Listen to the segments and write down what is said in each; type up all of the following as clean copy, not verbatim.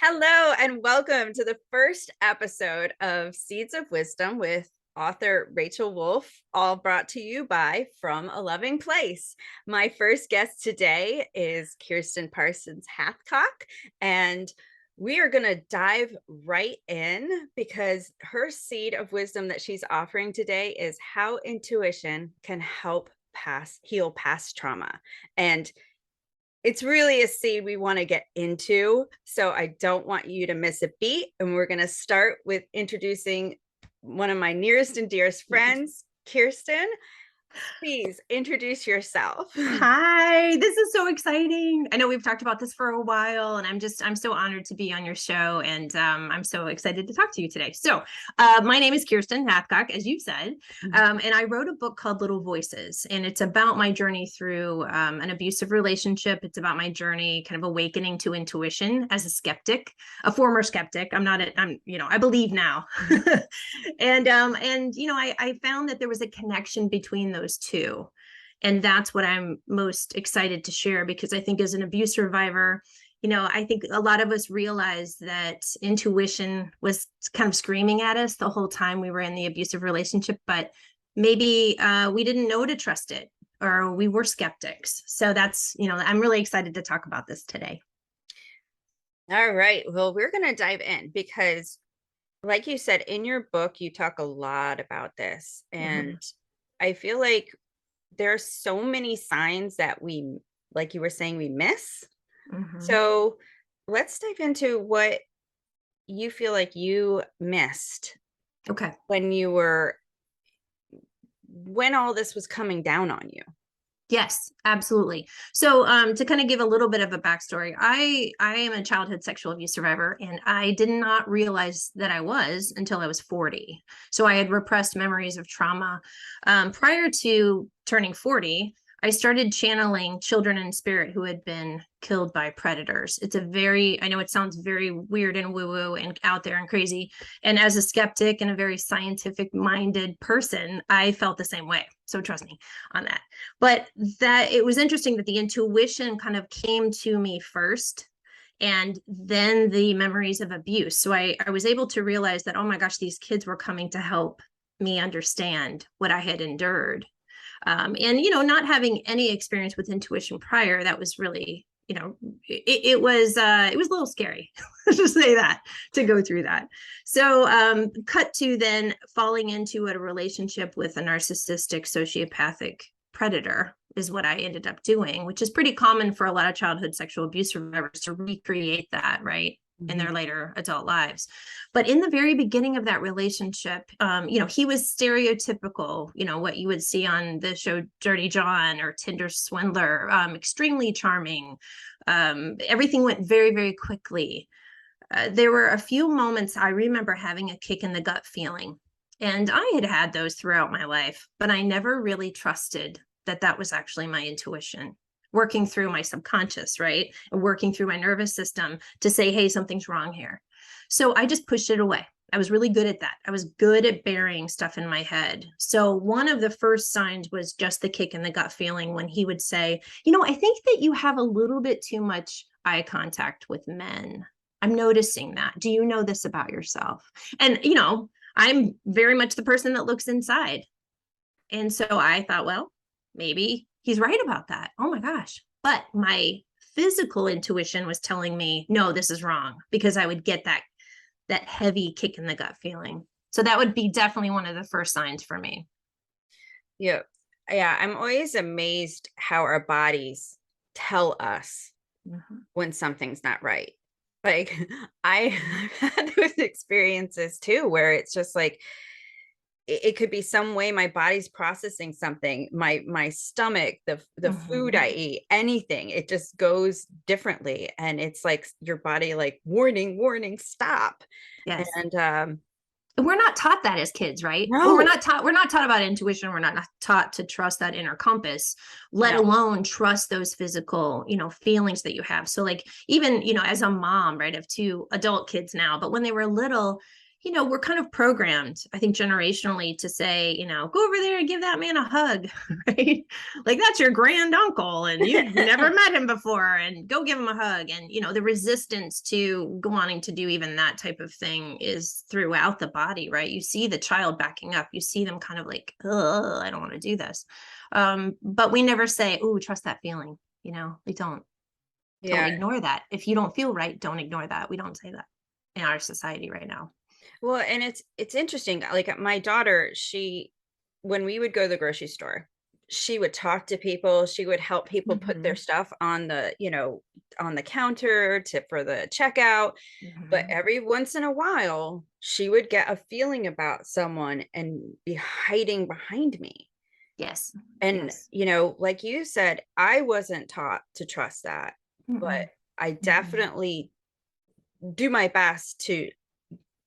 Hello, and welcome to the first episode of Seeds of Wisdom with author Rachel Wolf, all brought to you by From a Loving Place. My first guest today is Kiersten Parsons Hathcock, and we are going to dive right in because her seed of wisdom that she's offering today is how intuition can help heal past trauma. And it's really a seed we want to get into, so I don't want you to miss a beat. And we're going to start with introducing one of my nearest and dearest friends, Kiersten. Please introduce yourself. Hi, this is so exciting. I know we've talked about this for a while, and I'm so honored to be on your show, and I'm so excited to talk to you today. So my name is Kiersten Hathcock, as you said, and I wrote a book called Little Voices, and it's about my journey through an abusive relationship. It's about my journey kind of awakening to intuition as a skeptic, a former skeptic. I believe now. And I found that there was a connection between those two. And that's what I'm most excited to share, because I think as an abuse survivor, I think a lot of us realize that intuition was kind of screaming at us the whole time we were in the abusive relationship, but maybe we didn't know to trust it, or we were skeptics. So that's, I'm really excited to talk about this today. All right. Well, we're going to dive in because, like you said, in your book, you talk a lot about this. And I feel like there are so many signs that we, like you were saying, we miss. So let's dive into what you feel like you missed. Okay. When all this was coming down on you. Yes, absolutely. So to kind of give a little bit of a backstory, I am a childhood sexual abuse survivor, and I did not realize that I was until I was 40. So I had repressed memories of trauma. Prior to turning 40, I started channeling children in spirit who had been killed by predators. I know it sounds very weird and woo-woo and out there and crazy. And as a skeptic and a very scientific-minded person, I felt the same way. So trust me on that. But that it was interesting that the intuition kind of came to me first, and then the memories of abuse. So I was able to realize that, oh my gosh, these kids were coming to help me understand what I had endured. And not having any experience with intuition prior, that was really, it was a little scary to say that, to go through that. So cut to then falling into a relationship with a narcissistic sociopathic predator is what I ended up doing, which is pretty common for a lot of childhood sexual abuse survivors to recreate that, right, in their later adult lives. But in the very beginning of that relationship, he was stereotypical, what you would see on the show Dirty John or Tinder Swindler, extremely charming. Everything went very, very quickly. There were a few moments I remember having a kick in the gut feeling. And I had those throughout my life, but I never really trusted that that was actually my intuition working through my subconscious, right? And working through my nervous system to say, hey, something's wrong here. So I just pushed it away. I was really good at that. I was good at burying stuff in my head. So one of the first signs was just the kick in the gut feeling when he would say, I think that you have a little bit too much eye contact with men. I'm noticing that. Do you know this about yourself? And, I'm very much the person that looks inside. And so I thought, well, maybe he's right about that. Oh my gosh. But my physical intuition was telling me, no, this is wrong, because I would get that heavy kick in the gut feeling. So that would be definitely one of the first signs for me. Yeah. I'm always amazed how our bodies tell us when something's not right. Like I've had those experiences too, where it's just like, it could be some way my body's processing something, my stomach, the food I eat, anything, it just goes differently. And it's like your body, like, warning, stop. Yes. And we're not taught that as kids, right? no. Well, we're not taught about intuition. We're not taught to trust that inner compass, let alone trust those physical, feelings that you have. So like, even, as a mom, right, of two adult kids now, but when they were little, we're kind of programmed, I think, generationally to say, go over there and give that man a hug, right? Like that's your grand uncle and you've never met him before and go give him a hug. And, the resistance to wanting to do even that type of thing is throughout the body, right? You see the child backing up, you see them kind of like, oh, I don't want to do this. But we never say, oh, trust that feeling. We don't Yeah. ignore that. If you don't feel right, don't ignore that. We don't say that in our society right now. Well, and it's interesting. Like my daughter, when we would go to the grocery store, she would talk to people. She would help people put their Mm-hmm. stuff on on the counter for the checkout. But Mm-hmm. every once in a while, she would get a feeling about someone and be hiding behind me. Yes. And, Yes. like you said, I wasn't taught to trust that, but Mm-mm. I Mm-mm. definitely do my best to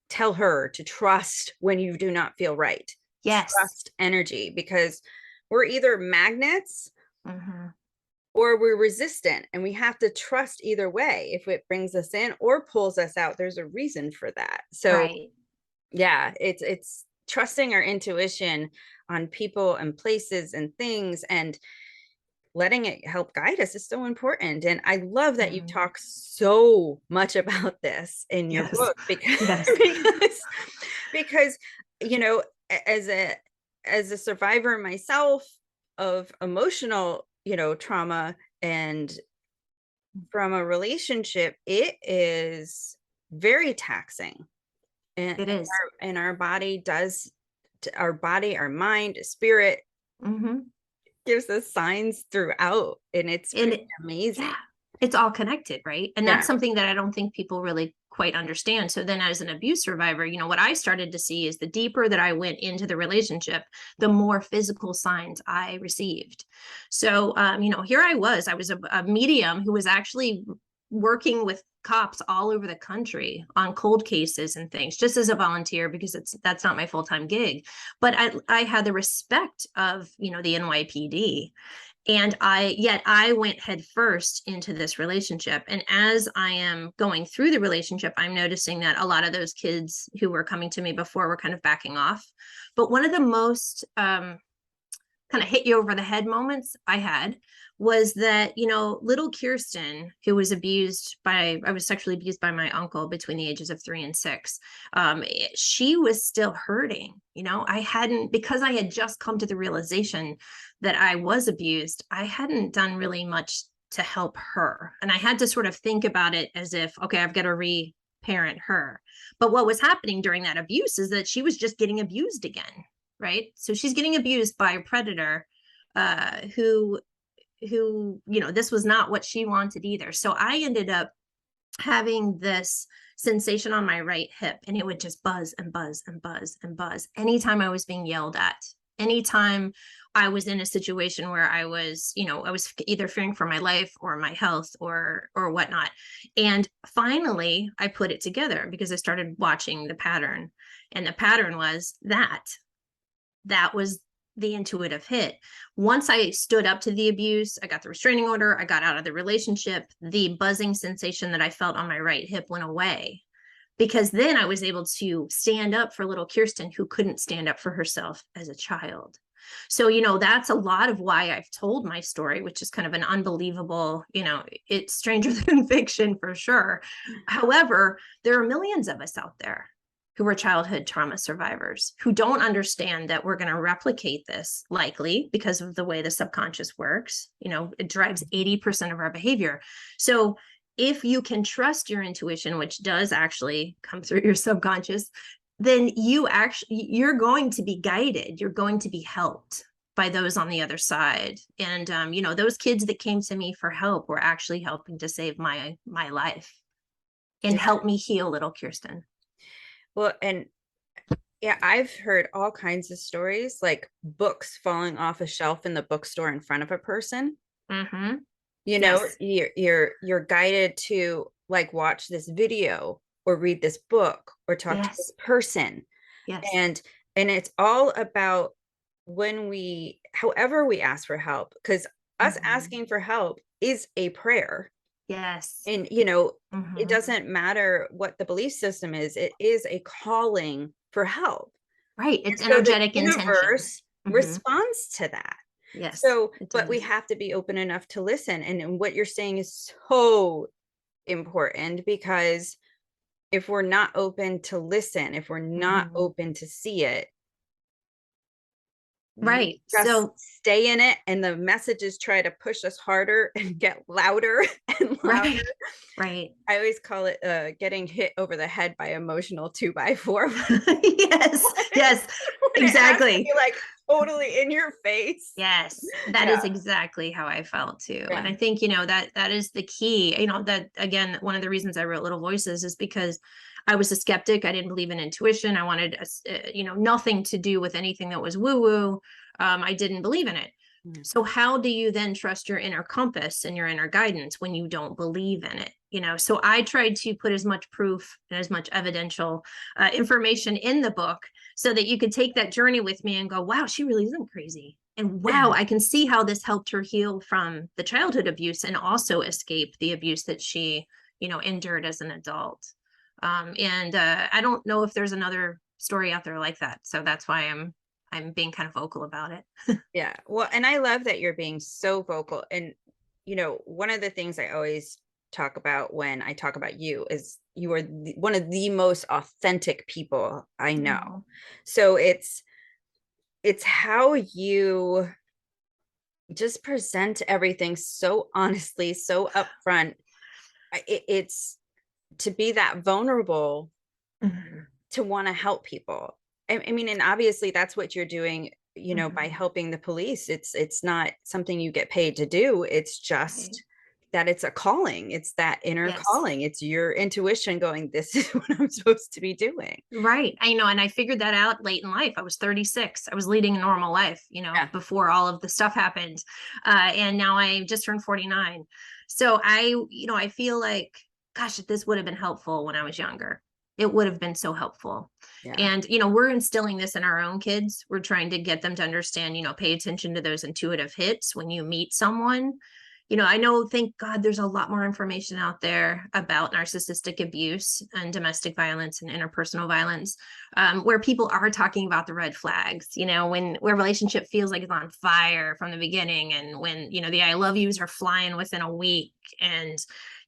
tell her to trust when you do not feel right. Yes. Trust energy, because we're either magnets Mm-hmm. or we're resistant, and we have to trust either way. If it brings us in or pulls us out, there's a reason for that. So Right. yeah, it's trusting our intuition on people and places and things, and letting it help guide us is so important. And I love that you Mm-hmm. talk so much about this in your Yes. book, because Yes. because you know as a survivor myself of emotional trauma, and from a relationship, it is very taxing. and, It is. and our body does, our body, our mind, spirit Mm-hmm. gives us signs throughout, and it's And pretty yeah, amazing. it's all connected, right? And Yeah. that's something that I don't think people really quite understand. So then as an abuse survivor, what I started to see is the deeper that I went into the relationship, the more physical signs I received. So here I was a medium who was actually working with cops all over the country on cold cases and things, just as a volunteer, because that's not my full-time gig. But I had the respect of the NYPD, and I went head first into this relationship. And as I am going through the relationship, I'm noticing that a lot of those kids who were coming to me before were kind of backing off. But one of the most kind of hit you over the head moments I had was that, little Kiersten, who was I was sexually abused by my uncle between the ages of 3 and 6. She was still hurting. Because I had just come to the realization that I was abused, I hadn't done really much to help her. And I had to sort of think about it as if, okay, I've got to reparent her. But what was happening during that abuse is that she was just getting abused again, right? So she's getting abused by a predator who this was not what she wanted either. So I ended up having this sensation on my right hip, and it would just buzz and buzz and buzz and buzz anytime I was being yelled at, anytime I was in a situation where I was either fearing for my life or my health or whatnot. And finally I put it together because I started watching the pattern, and the pattern was that was the intuitive hit. Once I stood up to the abuse, I got the restraining order, I got out of the relationship, the buzzing sensation that I felt on my right hip went away, because then I was able to stand up for little Kiersten, who couldn't stand up for herself as a child. So, that's a lot of why I've told my story, which is kind of an unbelievable, it's stranger than fiction for sure. However, there are millions of us out there who are childhood trauma survivors who don't understand that we're going to replicate this, likely because of the way the subconscious works. It drives 80% of our behavior. So if you can trust your intuition, which does actually come through your subconscious, then you're going to be guided, you're going to be helped by those on the other side. And those kids that came to me for help were actually helping to save my life and Yeah. help me heal little Kiersten. Well, and yeah, I've heard all kinds of stories, like books falling off a shelf in the bookstore in front of a person. Mm-hmm. Yes. Yes. You're guided to like watch this video or read this book or talk to this Yes. person. Yes. And it's all about however we ask for help, because us Mm-hmm. asking for help is a prayer. Yes. And, it Mhm. doesn't matter what the belief system is, it is a calling for help. Right, And it's so the energetic intention. universe Mhm. responds to that. Yes, So, it but we does. have to be open enough to listen. And what you're saying is so important, because if we're not open to listen, if we're not Mhm. open to see it, we Right, just so stay in it, and the messages try to push us harder and get louder and louder. right, right. I always call it getting hit over the head by emotional 2x4 Yes, yes, when it has to exactly. be like totally in your face. Yes, that Yeah. is exactly how I felt too, and Yeah. I think, that is the key, that again, one of the reasons I wrote Little Voices is because I was a skeptic, I didn't believe in intuition, I wanted, nothing to do with anything that was woo-woo, I didn't believe in it. Yeah. So how do you then trust your inner compass and your inner guidance when you don't believe in it? So I tried to put as much proof and as much evidential information in the book so that you could take that journey with me and go, wow, she really isn't crazy. And wow, I can see how this helped her heal from the childhood abuse and also escape the abuse that she, endured as an adult. And I don't know if there's another story out there like that. So that's why I'm being kind of vocal about it. Yeah. Well, and I love that you're being so vocal. And, one of the things I always talk about when I talk about you is you are one of the most authentic people I know. Oh, So it's how you just present everything so honestly, so upfront. It's to be that vulnerable, mhm, to want to help people. I mean, and obviously that's what you're doing, by mhm. helping the police. It's not something you get paid to do. It's Right. just that it's a calling. It's that inner Yes. calling. It's your intuition going, this is what I'm supposed to be doing. Right. I know. And I figured that out late in life. I was 36. I was leading a normal life, Yeah. before all of the stuff happened. And now I just turned 49. So I feel like, gosh, if this would have been helpful when I was younger. It would have been so helpful. Yeah. And, we're instilling this in our own kids. We're trying to get them to understand, pay attention to those intuitive hits when you meet someone. I know, thank God, there's a lot more information out there about narcissistic abuse and domestic violence and interpersonal violence, where people are talking about the red flags, when where relationship feels like it's on fire from the beginning, and when, the I love yous are flying within a week, and,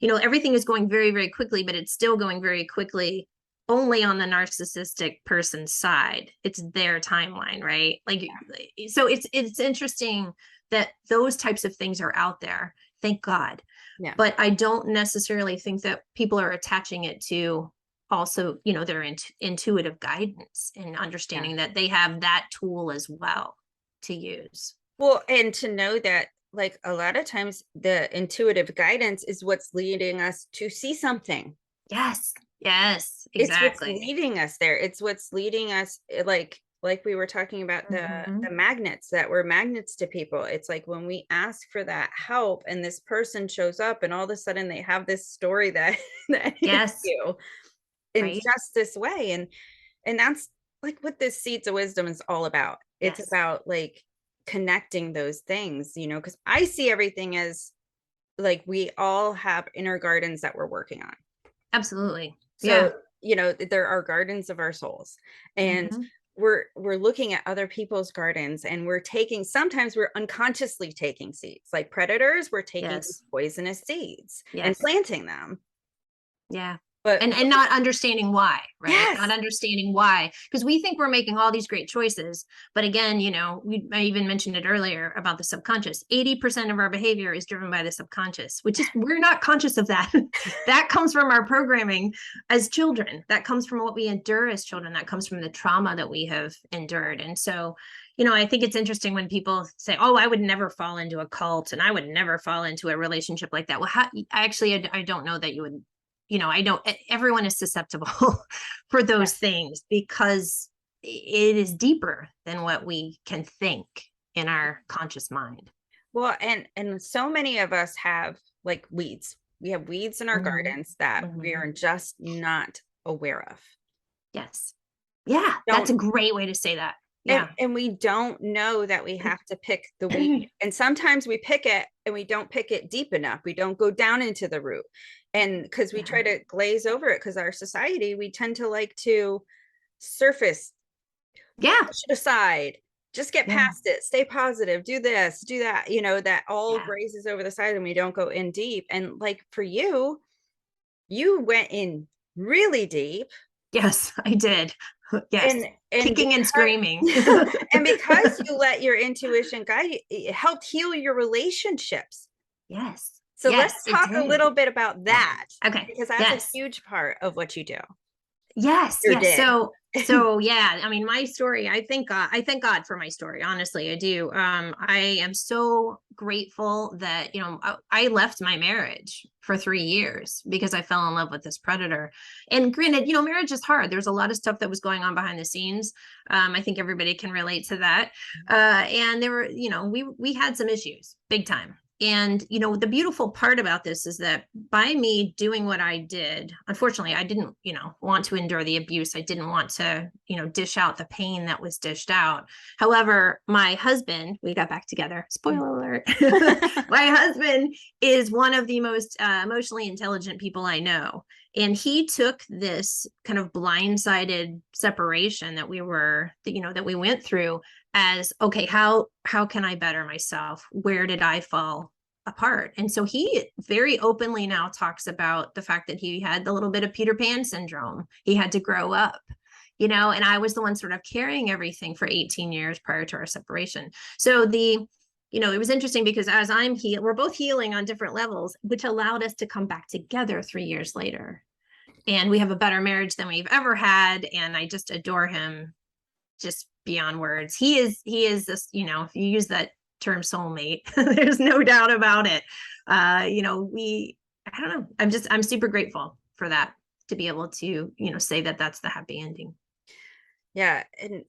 everything is going very, very quickly, but it's still going very quickly only on the narcissistic person's side. It's their timeline, right? Like, so it's interesting that those types of things are out there, thank God. Yeah. But I don't necessarily think that people are attaching it to also, their intuitive guidance and Yeah. understanding that they have that tool as well to use. Well, and to know that, like, a lot of times the intuitive guidance is what's leading us to see something. Yes. Yes, It's what's exactly. leading us there. It's what's leading us, like we were talking about the Mhm. magnets that were magnets to people. It's like when we ask for that help and this person shows up and all of a sudden they have this story that that hits Yes, you in right? just this way. And that's like what this Seeds of Wisdom is all about. It's Yes, about like connecting those things, because I see everything as like we all have inner gardens that we're working on. absolutely. So, Yeah. there are gardens of our souls, and Mhm. we're looking at other people's gardens, and sometimes we're unconsciously taking seeds. Like predators, we're taking these Yes. poisonous seeds and Yes. planting them. Yeah. But And not understanding why, right? Not yes. understanding why, because we think we're making all these great choices, but again, I even mentioned it earlier about the subconscious. 80% of our behavior is driven by the subconscious, which is we're not conscious of that. That comes from our programming as children. That comes from what we endure as children. That comes from the trauma that we have endured. And so, I think it's interesting when people say, "Oh, I would never fall into a cult and I would never fall into a relationship like that." Well, I don't know that you would, I don't, everyone is susceptible for those Yes. things because it is deeper than what we can think in our conscious mind. Well, and so many of us have like weeds. We have weeds in our Mhm, gardens that we mhm. are just not aware of. Yes. Yeah, that's a Don't great way to say that. Yeah. And we don't know that we have to pick the weed. And sometimes we pick it and we don't pick it deep enough. We don't go down into the root. And because we Yeah. try to glaze over it, because our society, we tend to like to surface, Yeah. push it aside, just get Yeah. past it, stay positive, do this, do that, that all Yeah. grazes over the side and we don't go in deep. And like for you, you went in really deep. Yes, I did. Yes. And Kicking and screaming. and because you let your intuition guide you, it helped heal your relationships. Yes. So let's Yes, it talk a did. little bit about that, Okay. because that's a Yes. huge part of what you do Yes, or yes. did. So yeah, I mean, my story, I thank God for my story. Honestly, I do. I am so grateful that, I left my marriage for 3 years because I fell in love with this predator. And granted, marriage is hard. There's a lot of stuff that was going on behind the scenes. I think everybody can relate to that. And there were, we had some issues, big time. And, the beautiful part about this is that by me doing what I did, unfortunately, I didn't, want to endure the abuse. I didn't want to, dish out the pain that was dished out. However, my husband, we got back together. Spoiler alert. My husband is one of the most emotionally intelligent people I know. And he took this kind of blindsided separation that we went through as, okay, how can I better myself? Where did I fall apart? And so he very openly now talks about the fact that he had the little bit of Peter Pan syndrome. He had to grow up, and I was the one sort of carrying everything for 18 years prior to our separation. So it was interesting because as we're both healing on different levels, which allowed us to come back together 3 years later. And we have a better marriage than we've ever had. And I just adore him just beyond words. He is this, if you use that term soulmate, there's no doubt about it. I don't know. I'm super grateful for that, to be able to, say that that's the happy ending. Yeah. And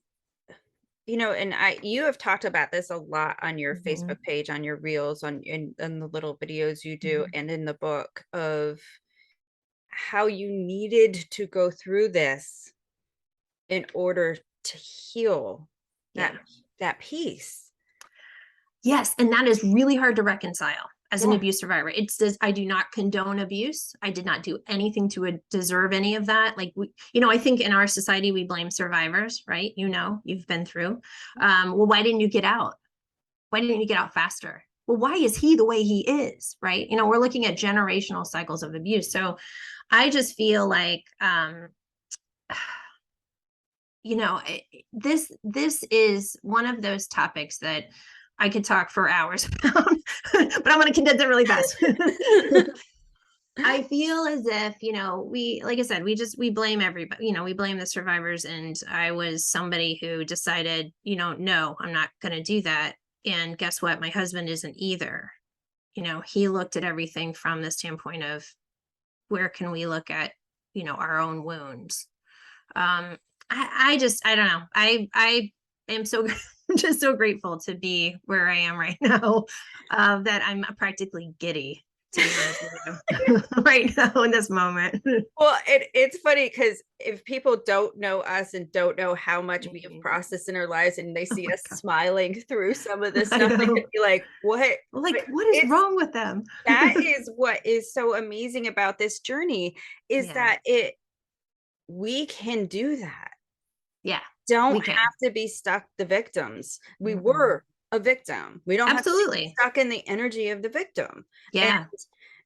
you have talked about this a lot on your Mm-hmm. Facebook page, on your reels, in the little videos you do, Mm-hmm. and in the book, of how you needed to go through this in order to heal that Yeah. that peace. Yes. And that is really hard to reconcile as an Yeah. abuse survivor. It says, I do not condone abuse. I did not do anything to deserve any of that. Like, I think in our society, we blame survivors, right? You've been through. Well, why didn't you get out? Why didn't you get out faster? Well, why is he the way he is? Right. We're looking at generational cycles of abuse. So I just feel like, this is one of those topics that I could talk for hours about, but I'm going to condense it really fast. I feel as if, like I said, we blame everybody, we blame the survivors. And I was somebody who decided, no, I'm not going to do that. And guess what? My husband isn't either. He looked at everything from the standpoint of, where can we look at, our own wounds? I don't know. I am so just so grateful to be where I am right now, that I'm practically giddy, to be honest with you, right now in this moment. Well, it's funny because if people don't know us and don't know how much we have Mhm. processed in our lives, and they Oh see my us God. smiling through some of this I stuff, they could know. be like, what? Like, But what is it's wrong with them? that is what is so amazing about this journey, is Yeah. that we can do that. Yeah. Don't We can. have to be stuck the victims. We Mm-mm. were a victim. We don't have to be Absolutely. stuck in the energy of the victim. And Yeah.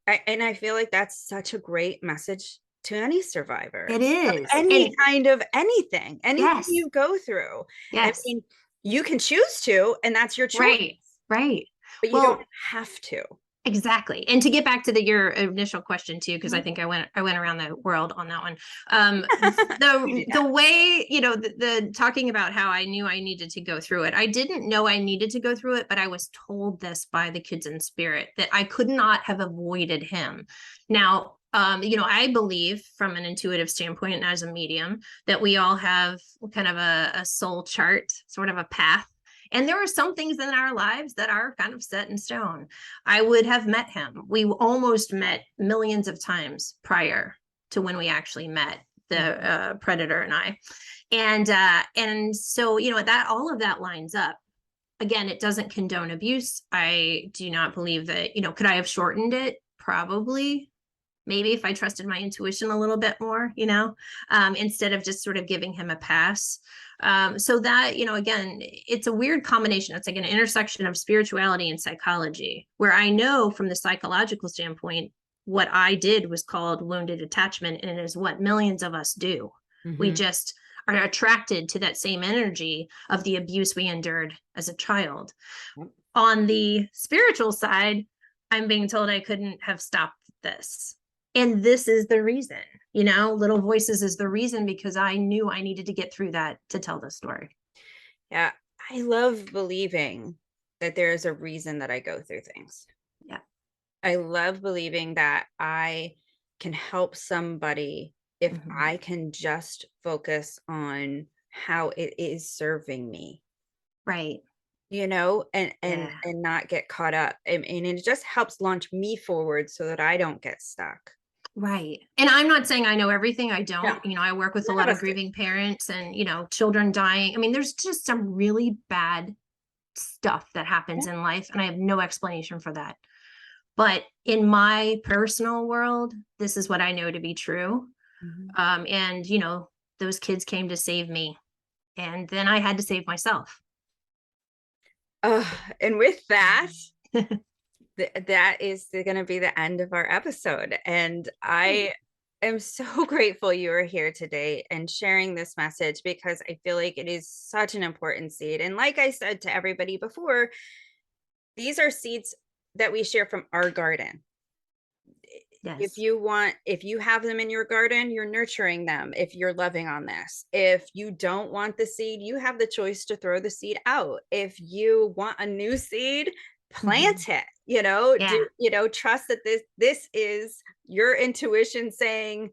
I feel like that's such a great message to any survivor It of is. any And kind of anything yes. you go through. I Yes. mean, you can choose to, and that's your choice, Right. Right. but you don't Well, have to. exactly. And to get back to your initial question too, because I Mhm. think I went around the world on that one. You The do the that. way, the talking about how I knew I needed to go through it. I didn't know I needed to go through it, but I was told this by the kids in spirit that I could not have avoided him. Now, I believe from an intuitive standpoint and as a medium that we all have kind of a soul chart, sort of a path. And there are some things in our lives that are kind of set in stone. I would have met him. We almost met millions of times prior to when we actually met. the predator and I. And so, that all of that lines up. Again, it doesn't condone abuse. I do not believe that, could I have shortened it? Probably. Maybe if I trusted my intuition a little bit more, instead of just sort of giving him a pass. So that, again, it's a weird combination. It's like an intersection of spirituality and psychology, where I know from the psychological standpoint, what I did was called wounded attachment, and it is what millions of us do. We just are attracted to that same energy of the abuse we endured as a child. On the spiritual side, I'm being told I couldn't have stopped this. And this is the reason, Little Voices is the reason, because I knew I needed to get through that to tell the story. Yeah. I love believing that there's a reason that I go through things. Yeah. I love believing that I can help somebody if I can just focus on how it is serving me. Right. And not get caught up. And it just helps launch me forward so that I don't get stuck. Right. And I'm not saying I know everything. I don't. No. I work with a lot of grieving parents and, children dying. I mean, there's just some really bad stuff that happens in life, and I have no explanation for that. But in my personal world, this is what I know to be true. And, those kids came to save me, and then I had to save myself. And with that, that is going to be the end of our episode. And I am so grateful you are here today and sharing this message, because I feel like it is such an important seed. And like I said to everybody before, these are seeds that we share from our garden. Yes. If you have them in your garden, you're nurturing them. If you're loving on this, if you don't want the seed, you have the choice to throw the seed out. If you want a new seed, plant it, trust that this is your intuition saying,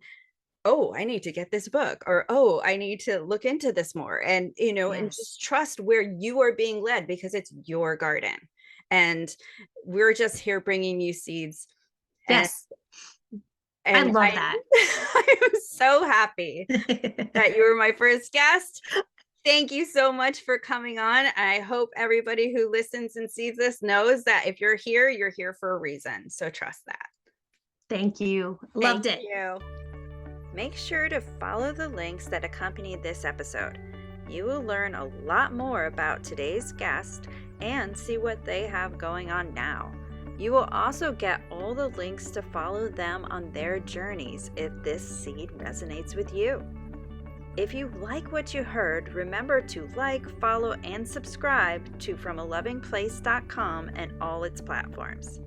oh, I need to get this book, or, oh, I need to look into this more. And, and just trust where you are being led, because it's your garden. And we're just here bringing you seeds. Yes. And I love that. I'm so happy that you were my first guest. Thank you so much for coming on. I hope everybody who listens and sees this knows that if you're here for a reason. So trust that. Thank you. Loved it. Thank you. Make sure to follow the links that accompany this episode. You will learn a lot more about today's guest and see what they have going on now. You will also get all the links to follow them on their journeys if this seed resonates with you. If you like what you heard, remember to like, follow, and subscribe to FromALovingPlace.com and all its platforms.